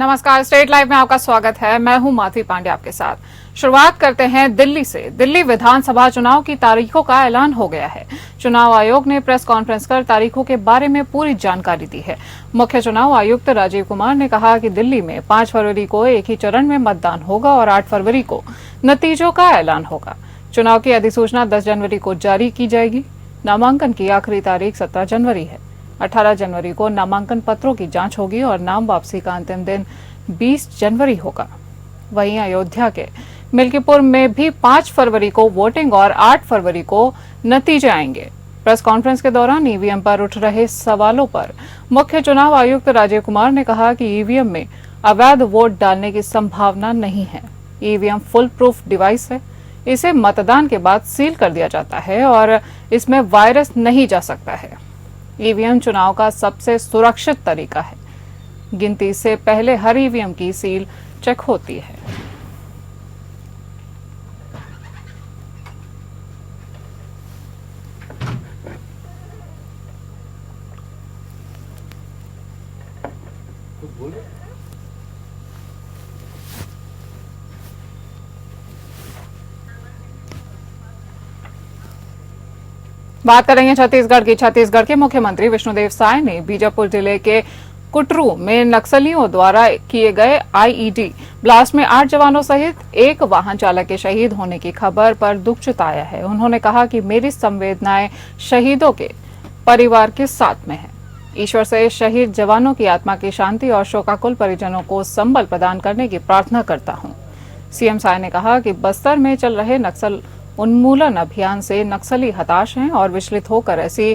नमस्कार, state live में आपका स्वागत है। मैं हूं माधवी पांडे आपके साथ। शुरुआत करते हैं दिल्ली से। दिल्ली विधानसभा चुनाव की तारीखों का ऐलान हो गया है। चुनाव आयोग ने प्रेस कॉन्फ्रेंस कर तारीखों के बारे में पूरी जानकारी दी है। मुख्य चुनाव आयुक्त राजीव कुमार ने कहा कि दिल्ली में 5 फरवरी को एक ही चरण में मतदान होगा और 8 फरवरी को नतीजों का ऐलान होगा। चुनाव की अधिसूचना 10 जनवरी को जारी की जाएगी। नामांकन की आखिरी तारीख 17 जनवरी है। 18 जनवरी को नामांकन पत्रों की जांच होगी और नाम वापसी का अंतिम दिन 20 जनवरी होगा। वहीं अयोध्या के मिल्कीपुर में भी 5 फरवरी को वोटिंग और 8 फरवरी को नतीजे आएंगे। प्रेस कॉन्फ्रेंस के दौरान ईवीएम पर उठ रहे सवालों पर मुख्य चुनाव आयुक्त राजीव कुमार ने कहा कि ईवीएम में अवैध वोट डालने की संभावना नहीं है। ईवीएम फुल प्रूफ डिवाइस है। इसे मतदान के बाद सील कर दिया जाता है और इसमें वायरस नहीं जा सकता है। ईवीएम चुनाव का सबसे सुरक्षित तरीका है। गिनती से पहले हर ईवीएम की सील चेक होती है। बात करेंगे छत्तीसगढ़ की। छत्तीसगढ़ के मुख्यमंत्री विष्णुदेव साय ने बीजापुर जिले के कुटरू में नक्सलियों द्वारा किए गए आईईडी ब्लास्ट में 8 जवानों सहित एक वाहन चालक के शहीद होने की खबर पर दुख जताया है। उन्होंने कहा कि मेरी संवेदनाएं शहीदों के परिवार के साथ में है। ईश्वर से शहीद जवानों की आत्मा की शांति और शोकाकुल परिजनों को संबल प्रदान करने की प्रार्थना करता हूं। सीएम साय ने कहा कि बस्तर में चल रहे नक्सल उन्मूलन अभियान से नक्सली हताश हैं और विचलित होकर ऐसी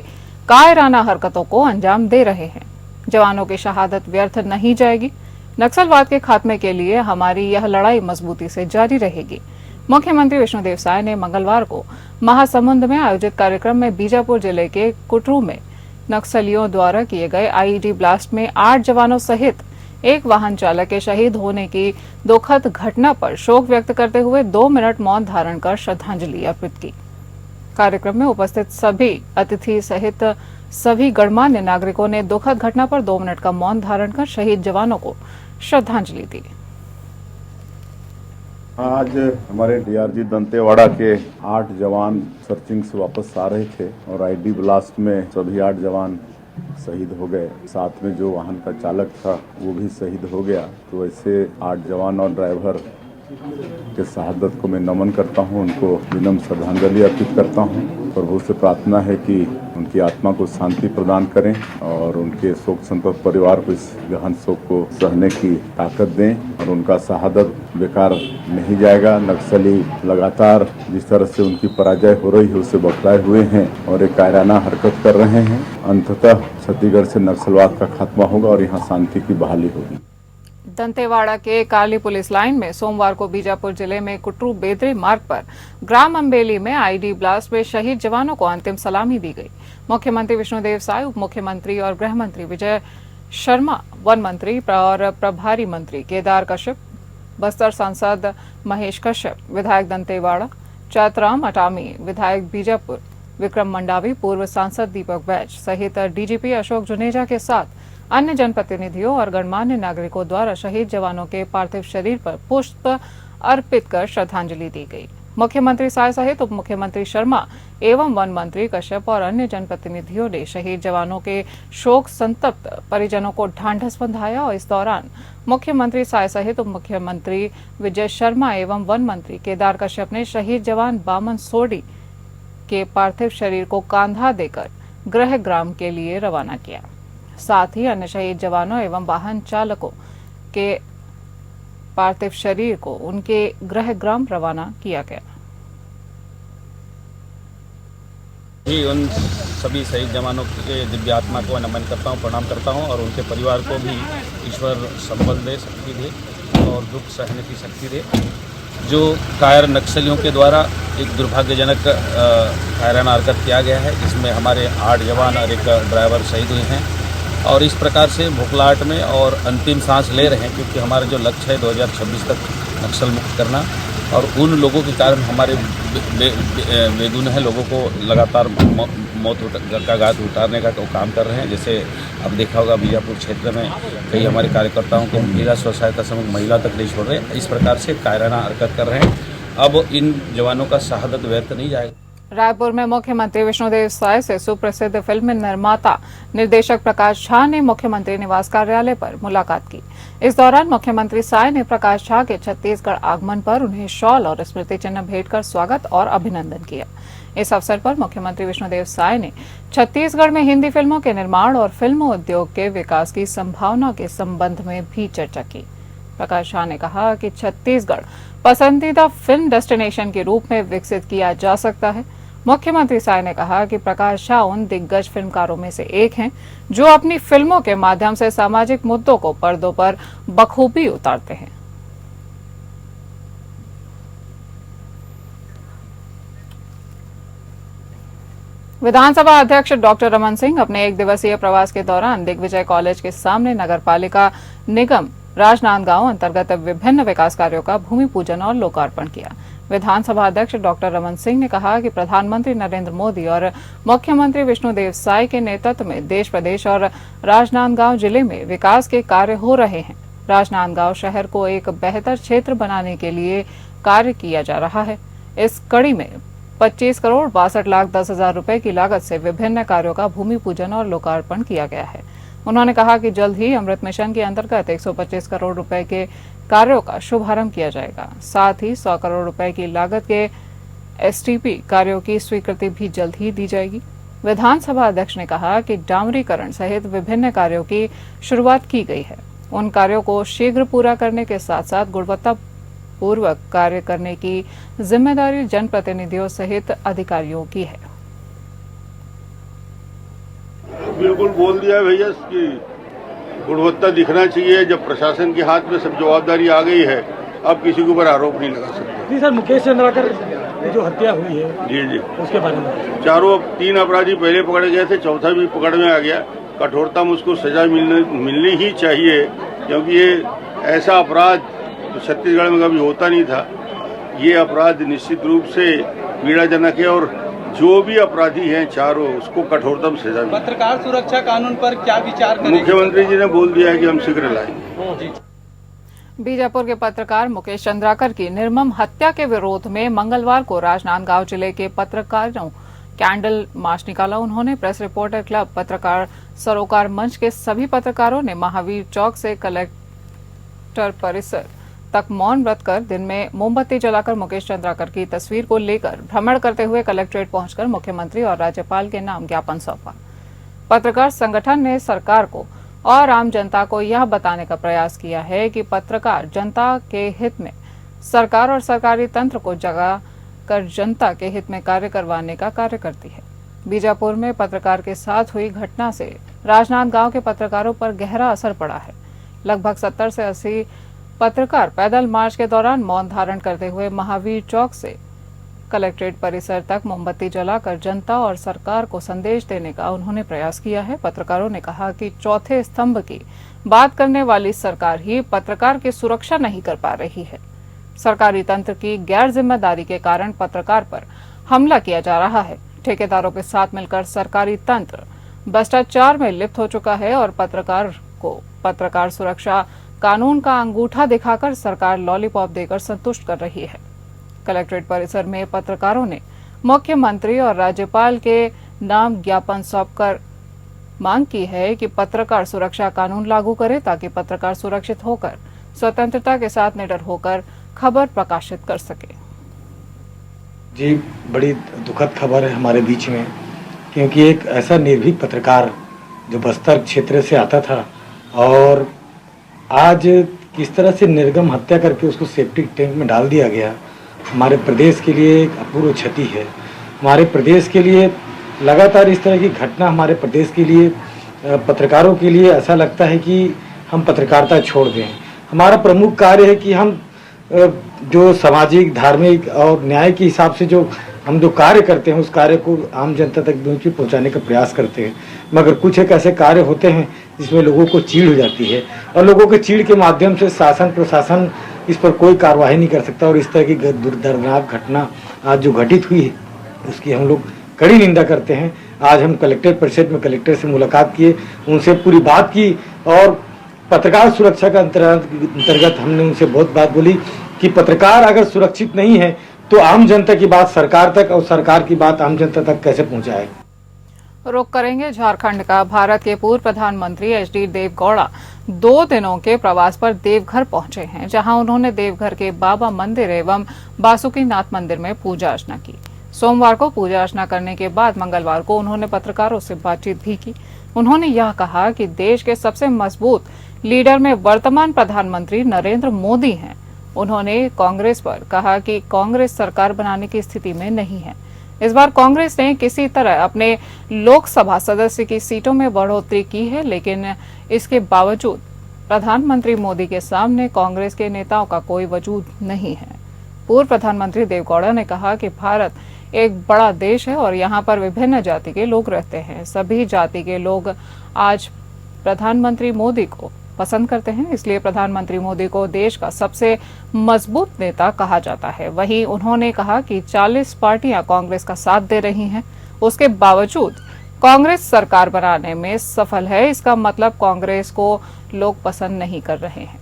कायराना हरकतों को अंजाम दे रहे हैं। जवानों की शहादत व्यर्थ नहीं जाएगी। नक्सलवाद के खात्मे के लिए हमारी यह लड़ाई मजबूती से जारी रहेगी। मुख्यमंत्री विष्णुदेव साय ने मंगलवार को महासमुंद में आयोजित कार्यक्रम में बीजापुर जिले के कुटरू में नक्सलियों द्वारा किए गए आईईडी ब्लास्ट में 8 जवानों सहित एक वाहन चालक के शहीद होने की दुखद घटना पर शोक व्यक्त करते हुए 2 मिनट मौन धारण कर श्रद्धांजलि अर्पित की। कार्यक्रम में उपस्थित सभी अतिथि सहित सभी गणमान्य नागरिकों ने दुखद घटना पर 2 मिनट का मौन धारण कर शहीद जवानों को श्रद्धांजलि दी। आज हमारे डीआरजी दंतेवाड़ा के 8 जवान सर्चिंग से वापस आ रहे थे और आईडी ब्लास्ट में सभी 8 जवान शहीद हो गए। साथ में जो वाहन का चालक था वो भी शहीद हो गया। तो ऐसे 8 जवान और ड्राइवर के शहादत को मैं नमन करता हूं, उनको विनम्र श्रद्धांजलि अर्पित करता हूं। प्रभु से प्रार्थना है कि उनकी आत्मा को शांति प्रदान करें और उनके शोक संतप्त परिवार को इस गहन शोक को सहने की ताकत दें और उनका शहादत बेकार नहीं जाएगा। नक्सली लगातार जिस तरह से उनकी पराजय हो रही है उससे बौखलाए हुए हैं और एक कायराना हरकत कर रहे हैं। अंततः छत्तीसगढ़ से नक्सलवाद का खात्मा होगा और यहाँ शांति की बहाली होगी। दंतेवाड़ा के काली पुलिस लाइन में सोमवार को बीजापुर जिले में कुटरू बेदरे मार्ग पर ग्राम अम्बेली में आईडी ब्लास्ट में शहीद जवानों को अंतिम सलामी दी गई। मुख्यमंत्री विष्णुदेव साय, उप मुख्यमंत्री और गृह मंत्री विजय शर्मा, वन मंत्री और प्रभारी मंत्री केदार कश्यप, बस्तर सांसद महेश कश्यप, विधायक दंतेवाड़ा चैतराम अटामी, विधायक बीजापुर विक्रम मंडावी, पूर्व सांसद दीपक बैज सहित डीजीपी अशोक जुनेजा के साथ अन्य जनप्रतिनिधियों और गणमान्य नागरिकों द्वारा शहीद जवानों के पार्थिव शरीर पर पुष्प अर्पित कर श्रद्धांजलि दी गई। मुख्यमंत्री साय सहित उप मुख्यमंत्री शर्मा एवं वन मंत्री कश्यप और अन्य जनप्रतिनिधियों ने शहीद जवानों के शोक संतप्त परिजनों को ढांढस बंधाया और इस दौरान मुख्यमंत्री साय सहित उप मुख्यमंत्री विजय शर्मा एवं वन मंत्री केदार कश्यप ने शहीद जवान बामन सोडी के पार्थिव शरीर को कांधा देकर गृह ग्राम के लिए रवाना किया। साथ ही अन्य शहीद जवानों एवं वाहन चालकों के पार्थिव शरीर को उनके गृह ग्राम रवाना किया गया। उन सभी शहीद जवानों के दिव्य आत्मा को नमन करता हूं, प्रणाम करता हूं और उनके परिवार को भी ईश्वर संबल दे, शक्ति दे और दुख सहने की शक्ति दे। जो कायर नक्सलियों के द्वारा एक दुर्भाग्यजनक कायराना हरकत किया गया है, जिसमें हमारे 8 जवान और एक ड्राइवर शहीद हुए हैं और इस प्रकार से भुखलाहट में और अंतिम सांस ले रहे हैं, क्योंकि हमारा जो लक्ष्य है 2026 तक नक्सल मुक्त करना। और उन लोगों के कारण हमारे बेगुनाह लोगों को लगातार मौत का घाट उतारने का काम कर रहे हैं। जैसे अब देखा होगा बीजापुर क्षेत्र में कई हमारे कार्यकर्ताओं को महिला स्व सहायता समूह महिला तक नहीं छोड़ रहे, इस प्रकार से कायराना हरकत कर रहे हैं। अब इन जवानों का शहादत व्यर्थ नहीं जाएगा। रायपुर में मुख्यमंत्री विष्णुदेव साय से सुप्रसिद्ध फिल्म निर्माता निर्देशक प्रकाश झा ने मुख्यमंत्री निवास कार्यालय पर मुलाकात की। इस दौरान मुख्यमंत्री साय ने प्रकाश झा के छत्तीसगढ़ आगमन पर उन्हें शॉल और स्मृति चिन्ह भेंट कर स्वागत और अभिनंदन किया। इस अवसर पर मुख्यमंत्री विष्णुदेव साय ने छत्तीसगढ़ में हिंदी फिल्मों के निर्माण और फिल्म उद्योग के विकास की संभावना के संबंध में भी चर्चा की। प्रकाश झा ने कहा कि छत्तीसगढ़ पसंदीदा फिल्म डेस्टिनेशन के रूप में विकसित किया जा सकता है। मुख्यमंत्री साय ने कहा कि प्रकाश झा उन दिग्गज फिल्मकारों में से एक हैं जो अपनी फिल्मों के माध्यम से सामाजिक मुद्दों को पर्दों पर बखूबी उतारते हैं। विधानसभा अध्यक्ष डॉक्टर रमन सिंह अपने एक दिवसीय प्रवास के दौरान दिग्विजय कॉलेज के सामने नगरपालिका निगम राजनांदगांव अंतर्गत विभिन्न विकास कार्यों का भूमि पूजन और लोकार्पण किया। विधानसभा अध्यक्ष डॉक्टर रमन सिंह ने कहा कि प्रधानमंत्री नरेंद्र मोदी और मुख्यमंत्री विष्णुदेव साय के नेतृत्व में देश प्रदेश और राजनांदगांव जिले में विकास के कार्य हो रहे हैं। राजनांदगांव शहर को एक बेहतर क्षेत्र बनाने के लिए कार्य किया जा रहा है। इस कड़ी में 25,62,10,000 रुपए की लागत से विभिन्न कार्यों का भूमि पूजन और लोकार्पण किया गया है। उन्होंने कहा कि जल्द ही अमृत मिशन के अंतर्गत 125 करोड़ रुपए के कार्यों का शुभारंभ किया जाएगा। साथ ही 100 करोड़ रुपए की लागत के एसटीपी कार्यों की स्वीकृति भी जल्द ही दी जाएगी। विधानसभा अध्यक्ष ने कहा कि डामरीकरण सहित विभिन्न कार्यों की शुरुआत की गई है। उन कार्यों को शीघ्र पूरा करने के साथ साथ गुणवत्ता पूर्वक कार्य करने की जिम्मेदारी जनप्रतिनिधियों सहित अधिकारियों की है। बिल्कुल बोल दिया भैया कि गुणवत्ता दिखना चाहिए। जब प्रशासन के हाथ में सब जवाबदारी आ गई है, अब किसी के ऊपर आरोप नहीं लगा सकते। जी सर, मुकेश चंद्राकर की जो हत्या हुई है जी उसके बारे में 3 अपराधी पहले पकड़े गए थे, चौथा भी पकड़ में आ गया। कठोरता में उसको सजा मिलनी ही चाहिए, क्योंकि ये ऐसा अपराध तो छत्तीसगढ़ में कभी होता नहीं था। ये अपराध निश्चित रूप से पीड़ाजनक है और जो भी अपराधी हैं चारों, उसको कठोरतम सजा मिले। पत्रकार सुरक्षा कानून पर क्या विचार करेंगे? मुख्यमंत्री जी ने बोल दिया है कि हम शीघ्र लाएंगे। बीजापुर के पत्रकार मुकेश चंद्राकर की निर्मम हत्या के विरोध में मंगलवार को राजनांदगांव जिले के पत्रकारों कैंडल मार्च निकाला। उन्होंने प्रेस रिपोर्टर क्लब, पत्रकार सरोकार मंच के सभी पत्रकारों ने महावीर चौक से कलेक्टर परिसर तक मौन व्रत कर दिन में मोमबत्ती जलाकर मुकेश चंद्राकर की तस्वीर को लेकर भ्रमण करते हुए कलेक्ट्रेट पहुंचकर मुख्यमंत्री और राज्यपाल के नाम ज्ञापन सौंपा। पत्रकार संगठन ने सरकार को और आम जनता को यह बताने का प्रयास किया है कि पत्रकार जनता के हित में सरकार और सरकारी तंत्र को जगा कर जनता के हित में कार्य करवाने का कार्य करती है। बीजापुर में पत्रकार के साथ हुई घटना से राजनांदगांव के पत्रकारों पर गहरा असर पड़ा है। लगभग 70 से 80 पत्रकार पैदल मार्च के दौरान मौन धारण करते हुए महावीर चौक से कलेक्ट्रेट परिसर तक मोमबत्ती जलाकर जनता और सरकार को संदेश देने का उन्होंने प्रयास किया है। पत्रकारों ने कहा कि चौथे स्तंभ की बात करने वाली सरकार ही पत्रकार की सुरक्षा नहीं कर पा रही है। सरकारी तंत्र की गैर जिम्मेदारी के कारण पत्रकार पर हमला किया जा रहा है। ठेकेदारों के साथ मिलकर सरकारी तंत्र भ्रष्टाचार में लिप्त हो चुका है और पत्रकार को पत्रकार सुरक्षा कानून का अंगूठा दिखाकर सरकार लॉलीपॉप देकर संतुष्ट कर रही है। कलेक्ट्रेट परिसर में पत्रकारों ने मुख्यमंत्री और राज्यपाल के नाम ज्ञापन सौंपकर मांग की है कि पत्रकार सुरक्षा कानून लागू करे ताकि पत्रकार सुरक्षित होकर स्वतंत्रता के साथ निडर होकर खबर प्रकाशित कर सके। जी, बड़ी दुखद खबर है हमारे बीच में, क्योंकि एक ऐसा निर्भीक पत्रकार जो बस्तर क्षेत्र से आता था और आज किस तरह से निर्गम हत्या करके उसको सेप्टिक टैंक में डाल दिया गया, हमारे प्रदेश के लिए एक अपूर्व क्षति है। हमारे प्रदेश के लिए लगातार इस तरह की घटना हमारे प्रदेश के लिए पत्रकारों के लिए ऐसा लगता है कि हम पत्रकारिता छोड़ दें। हमारा प्रमुख कार्य है कि हम जो सामाजिक, धार्मिक और न्याय के हिसाब से जो हम जो कार्य करते हैं उस कार्य को आम जनता तक पहुंचाने का प्रयास करते हैं। मगर कुछ एक ऐसे कार्य होते हैं जिसमें लोगों को चीड़ हो जाती है और लोगों के चीड़ के माध्यम से शासन प्रशासन इस पर कोई कार्रवाई नहीं कर सकता। और इस तरह की दर्दनाक घटना आज जो घटित हुई है उसकी हम लोग कड़ी निंदा करते हैं। आज हम कलेक्टर परिषद में कलेक्टर से मुलाकात किए, उनसे पूरी बात की और पत्रकार सुरक्षा का अंतर्गत हमने उनसे बहुत बात बोली कि पत्रकार अगर सुरक्षित नहीं है तो आम जनता की बात सरकार तक और सरकार की बात आम जनता तक कैसे पहुंचाए। रुख करेंगे झारखंड का। भारत के पूर्व प्रधानमंत्री एचडी देवगौड़ा 2 दिनों के प्रवास पर देवघर पहुंचे हैं, जहां उन्होंने देवघर के बाबा मंदिर एवं बासुकीनाथ मंदिर में पूजा अर्चना की। सोमवार को पूजा अर्चना करने के बाद मंगलवार को उन्होंने पत्रकारों से बातचीत भी की। उन्होंने यह कहा कि देश के सबसे मजबूत लीडर में वर्तमान प्रधानमंत्री नरेंद्र मोदी हैं। उन्होंने कांग्रेस पर कहा कि कांग्रेस सरकार बनाने की स्थिति में नहीं है। इस बार कांग्रेस ने किसी तरह अपने लोकसभा सदस्य की सीटों में बढ़ोतरी की है, लेकिन इसके बावजूद प्रधानमंत्री मोदी के सामने कांग्रेस के नेताओं का कोई वजूद नहीं है। पूर्व प्रधानमंत्री देवगौड़ा ने कहा कि भारत एक बड़ा देश है और यहाँ पर विभिन्न जाति के लोग रहते हैं। सभी जाति के लोग आज प्रधानमंत्री मोदी को पसंद करते हैं, इसलिए प्रधानमंत्री मोदी को देश का सबसे मजबूत नेता कहा जाता है। वहीं उन्होंने कहा कि 40 पार्टियां कांग्रेस का साथ दे रही हैं, उसके बावजूद कांग्रेस सरकार बनाने में सफल है। इसका मतलब कांग्रेस को लोग पसंद नहीं कर रहे हैं।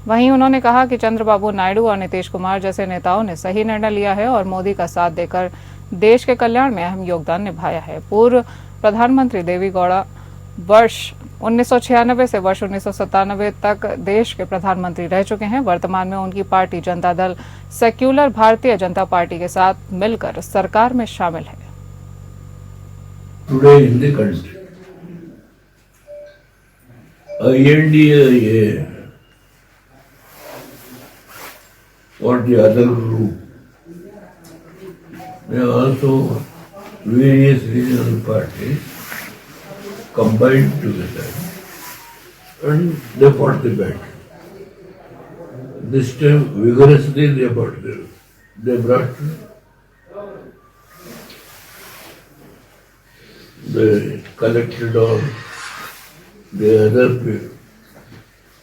वहीं उन्होंने कहा कि चंद्रबाबू नायडू और नीतीश कुमार जैसे नेताओं ने सही निर्णय लिया है और मोदी का साथ देकर देश के कल्याण में अहम योगदान निभाया है। पूर्व प्रधानमंत्री देवेगौड़ा वर्ष 1996 से वर्ष 1997 तक देश के प्रधानमंत्री रह चुके हैं। वर्तमान में उनकी party Janata Dal secular Bharatiya Janata party के साथ मिलकर सरकार में शामिल है। Today in the country, INDA or the other group, they are also various regional parties combined together and they fought the battle. This time vigorously they brought they collected all the other people,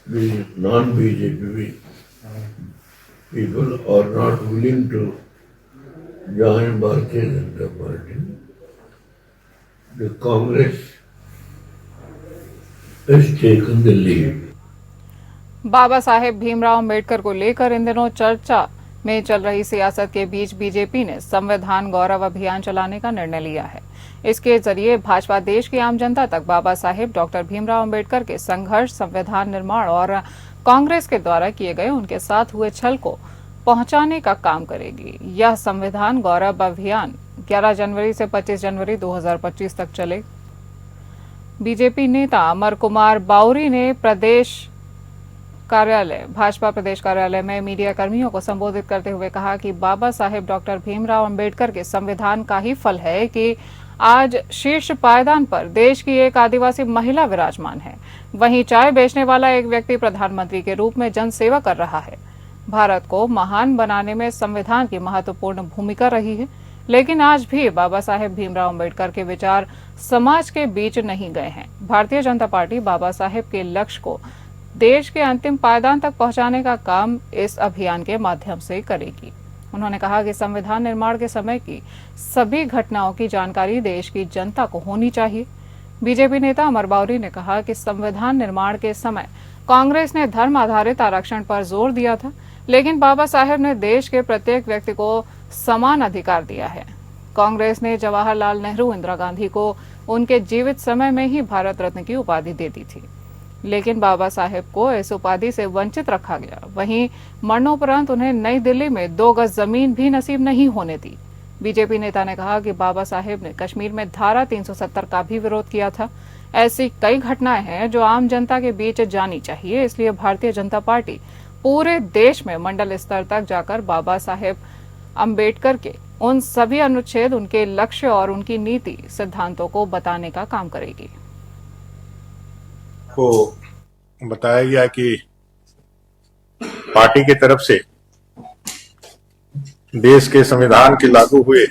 the non-BJP people are not willing to join Bharatiya Janata Party. The Congress has taken the lead. Baba Saheb Bhimrao Ambedkar को लेकर इन दिनों चर्चा में चल रही सियासत के बीच BJP ने संविधान गौरव अभियान चलाने का निर्णय लिया है। इसके जरिए भाजपा देश की आम जनता तक बाबा साहेब डॉक्टर भीमराव अंबेडकर के संघर्ष, संविधान निर्माण और कांग्रेस के द्वारा किए गए उनके साथ हुए छल को पहुंचाने का काम करेगी। यह संविधान गौरव अभियान 11 जनवरी से 25 जनवरी 2025 तक चले। बीजेपी नेता अमर कुमार बाउरी ने भाजपा प्रदेश कार्यालय में मीडिया कर्मियों को संबोधित करते हुए कहा कि बाबा साहेब डॉक्टर भीमराव अंबेडकर के संविधान का ही फल है कि आज शीर्ष पायदान पर देश की एक आदिवासी महिला विराजमान है। वहीं चाय बेचने वाला एक व्यक्ति प्रधानमंत्री के रूप में जनसेवा कर रहा है। भारत को महान बनाने में संविधान की महत्वपूर्ण भूमिका रही है, लेकिन आज भी बाबा साहेब भीमराव अंबेडकर के विचार समाज के बीच नहीं गए हैं। भारतीय जनता पार्टी बाबा साहेब के लक्ष्य को देश के अंतिम पायदान तक पहुंचाने का काम इस अभियान के माध्यम से करेगी। उन्होंने कहा कि संविधान निर्माण के समय की सभी घटनाओं की जानकारी देश की जनता को होनी चाहिए। बीजेपी नेता अमर बाउरी ने कहा कि संविधान निर्माण के समय कांग्रेस ने धर्म आधारित आरक्षण पर जोर दिया था, लेकिन बाबा साहेब ने देश के प्रत्येक व्यक्ति को समान अधिकार दिया है। कांग्रेस ने जवाहरलाल नेहरू, इंदिरा गांधी को उनके जीवित समय में ही भारत रत्न की उपाधि दे दी थी, लेकिन बाबा साहेब को इस उपाधि से वंचित रखा गया। वहीं मरणोपरांत उन्हें नई दिल्ली में 2 गज जमीन भी नसीब नहीं होने दी। बीजेपी नेता ने कहा कि बाबा साहेब ने कश्मीर में धारा 370 का भी विरोध किया था। ऐसी कई घटनाएं हैं जो आम जनता के बीच जानी चाहिए, इसलिए भारतीय जनता पार्टी पूरे देश में मंडल स्तर तक जाकर बाबा साहेब अंबेडकर के उन सभी अनुच्छेद, उनके लक्ष्य और उनकी नीति सिद्धांतों को बताने का काम करेगी। को बताया गया कि पार्टी की तरफ से देश के संविधान के लागू हुए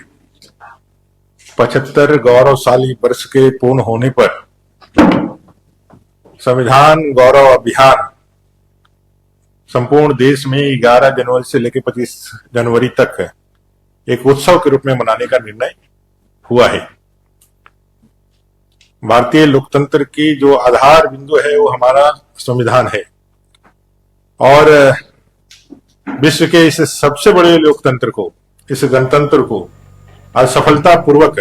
75 गौरवशाली वर्ष के पूर्ण होने पर संविधान गौरव अभियान संपूर्ण देश में 11 जनवरी से लेकर 25 जनवरी तक एक उत्सव के रूप में मनाने का निर्णय हुआ है। भारतीय लोकतंत्र की जो आधार बिंदु है वो हमारा संविधान है और विश्व के इस सबसे बड़े लोकतंत्र को, इस गणतंत्र को आज सफलतापूर्वक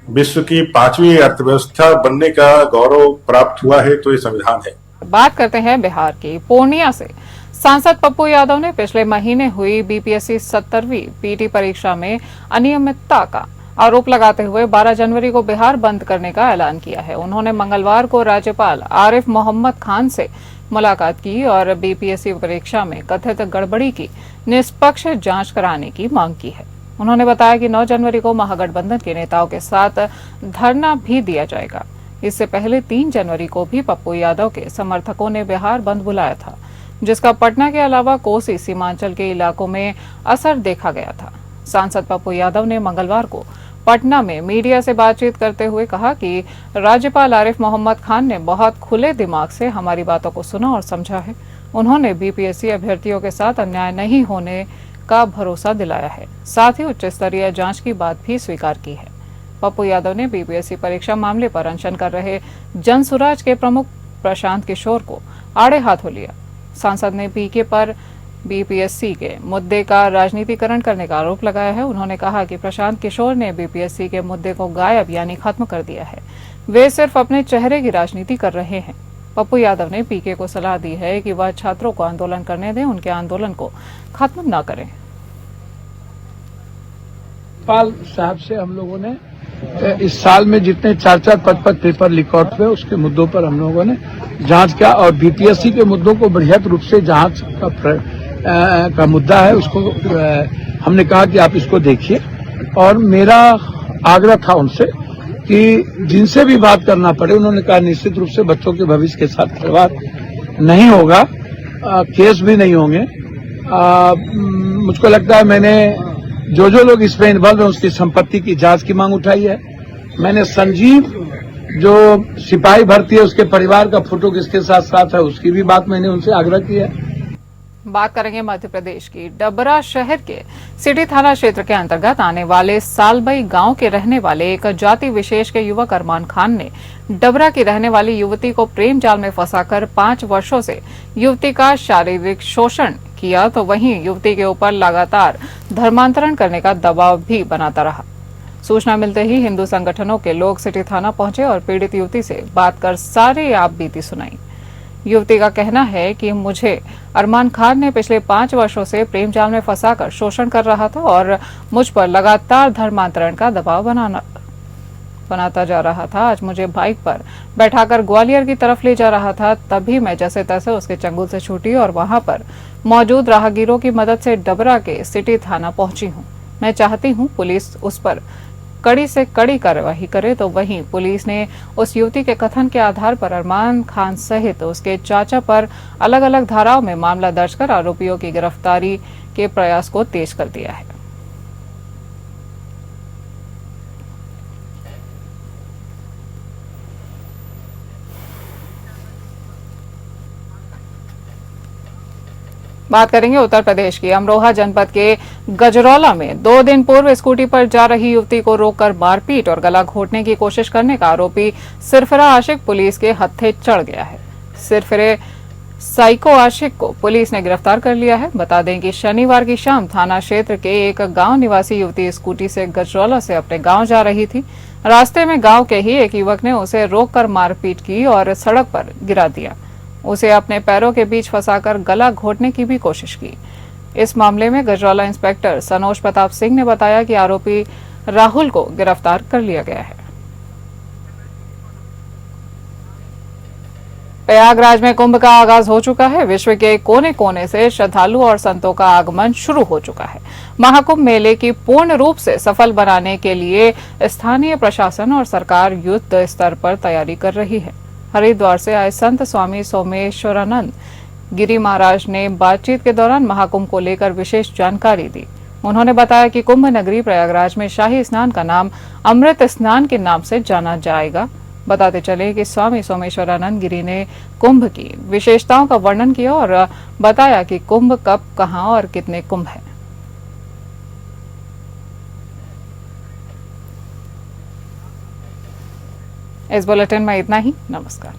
विश्व की 5वीं अर्थव्यवस्था बनने का गौरव प्राप्त हुआ है तो ये संविधान है। बात करते हैं बिहार की। पूर्णिया से सांसद पप्पू यादव ने पिछले महीने हुई बीपीएससी 70वीं पीटी परीक्षा में अनियमितता का आरोप लगाते हुए 12 जनवरी को बिहार बंद करने का ऐलान किया है। उन्होंने मंगलवार को राज्यपाल आरिफ मोहम्मद खान से मुलाकात की और बीपीएससी परीक्षा में कथित गड़बड़ी की निष्पक्ष जांच कराने की मांग की है। उन्होंने बताया कि 9 जनवरी को महागठबंधन के नेताओं के साथ धरना भी दिया जाएगा। इससे पहले 3 जनवरी को भी पप्पू यादव के समर्थकों ने बिहार बंद बुलाया था, जिसका पटना के अलावा कोसी सीमांचल के इलाकों में असर देखा गया था। सांसद पप्पू यादव ने मंगलवार को पटना में मीडिया से बातचीत करते हुए कहा कि राज्यपाल आरिफ मोहम्मद खान ने बहुत खुले दिमाग से हमारी बातों को सुना और समझा है। उन्होंने बीपीएससी अभ्यर्थियों के साथ अन्याय नहीं होने का भरोसा दिलाया है, साथ ही उच्च स्तरीय जांच की बात भी स्वीकार की है। पप्पू यादव ने बीपीएससी परीक्षा मामले पर अनशन कर रहे जनसुराज के प्रमुख प्रशांत किशोर को आड़े हाथों लिया। सांसद ने पीके पर बीपीएससी के मुद्दे का राजनीतिकरण करने का आरोप लगाया है। उन्होंने कहा कि प्रशांत किशोर ने बीपीएससी के मुद्दे को गायब यानी खत्म कर दिया है। वे सिर्फ अपने चेहरे की राजनीति कर रहे हैं। पप्पू यादव ने पीके को सलाह दी है कि वह छात्रों को आंदोलन करने दें, उनके आंदोलन को खत्म न करें। राज्यपाल साहब से हम लोगों ने इस साल में जितने 4-4 पद पेपर लीक आउट हुए उसके मुद्दों पर हम लोगों ने जांच किया और बीपीएससी के मुद्दों को बढ़िया रूप से जांच का मुद्दा है, उसको हमने कहा कि आप इसको देखिए। और मेरा आग्रह था उनसे कि जिनसे भी बात करना पड़े, उन्होंने कहा निश्चित रूप से बच्चों के भविष्य के साथ खिलवाड़ नहीं होगा, केस भी नहीं होंगे। मुझको लगता है मैंने जो लोग इसमें इन्वॉल्व है उसकी संपत्ति की जांच की मांग उठाई है। मैंने संजीव जो सिपाही भर्ती है उसके परिवार का फोटो किसके साथ साथ है उसकी भी बात मैंने उनसे आग्रह की है। बात करेंगे मध्य प्रदेश की। डबरा शहर के सिटी थाना क्षेत्र के अंतर्गत आने वाले सालबई गांव के रहने वाले एक जाति विशेष के युवक अरमान खान ने डबरा की रहने वाली युवती को प्रेम जाल में फंसाकर 5 वर्षों से युवती का शारीरिक शोषण किया, तो वहीं युवती के ऊपर लगातार धर्मांतरण करने का दबाव भी बनाता रहा। सूचना मिलते ही हिंदू संगठनों के लोग सिटी थाना पहुंचे और पीड़ित युवती से बात कर सारी आप बीती सुनाई। युवती का कहना है कि मुझे अरमान खान ने पिछले 5 वर्षों से प्रेम जाल में फंसाकर शोषण कर रहा था और मुझ पर लगातार धर्मांतरण का दबाव बनाता जा रहा था। आज मुझे बाइक पर बैठाकर ग्वालियर की तरफ ले जा रहा था, तभी मैं जैसे तैसे उसके चंगुल से छूटी और वहां पर मौजूद राहगीरों की मदद से डबरा के सिटी थाना पहुंची हूं। मैं चाहती हूं पुलिस उस पर कड़ी से कड़ी कार्रवाई करे। तो वहीं पुलिस ने उस युवती के कथन के आधार पर अरमान खान सहित उसके चाचा पर अलग अलग धाराओं में मामला दर्ज कर आरोपियों की गिरफ्तारी के प्रयास को तेज कर दिया है। बात करेंगे उत्तर प्रदेश की। अमरोहा जनपद के गजरौला में 2 दिन पूर्व स्कूटी पर जा रही युवती को रोककर मारपीट और गला घोटने की कोशिश करने का आरोपी सिरफिरा आशिक पुलिस के हत्थे चढ़ गया है। सिरफिरे साइको आशिक को पुलिस ने गिरफ्तार कर लिया है। बता दें कि शनिवार की शाम थाना क्षेत्र के एक गांव निवासी युवती स्कूटी से गजरौला से अपने गांव जा रही थी। रास्ते में गांव के ही एक युवक ने उसे रोककर मारपीट की और सड़क पर गिरा दिया। उसे अपने पैरों के बीच फंसाकर गला घोटने की भी कोशिश की। इस मामले में गजरौला इंस्पेक्टर सनोज प्रताप सिंह ने बताया कि आरोपी राहुल को गिरफ्तार कर लिया गया है। प्रयागराज में कुंभ का आगाज हो चुका है। विश्व के कोने कोने से श्रद्धालु और संतों का आगमन शुरू हो चुका है। महाकुंभ मेले की पूर्ण रूप से सफल बनाने के लिए स्थानीय प्रशासन और सरकार युद्ध स्तर पर तैयारी कर रही है। हरिद्वार से आए संत स्वामी सोमेश्वरानंद गिरी महाराज ने बातचीत के दौरान महाकुंभ को लेकर विशेष जानकारी दी। उन्होंने बताया कि कुंभ नगरी प्रयागराज में शाही स्नान का नाम अमृत स्नान के नाम से जाना जाएगा। बताते चले कि स्वामी सोमेश्वरानंद गिरी ने कुंभ की विशेषताओं का वर्णन किया और बताया कि कुंभ कब, कहां और कितने कुंभ हैं। इस बुलेटिन में इतना ही। नमस्कार।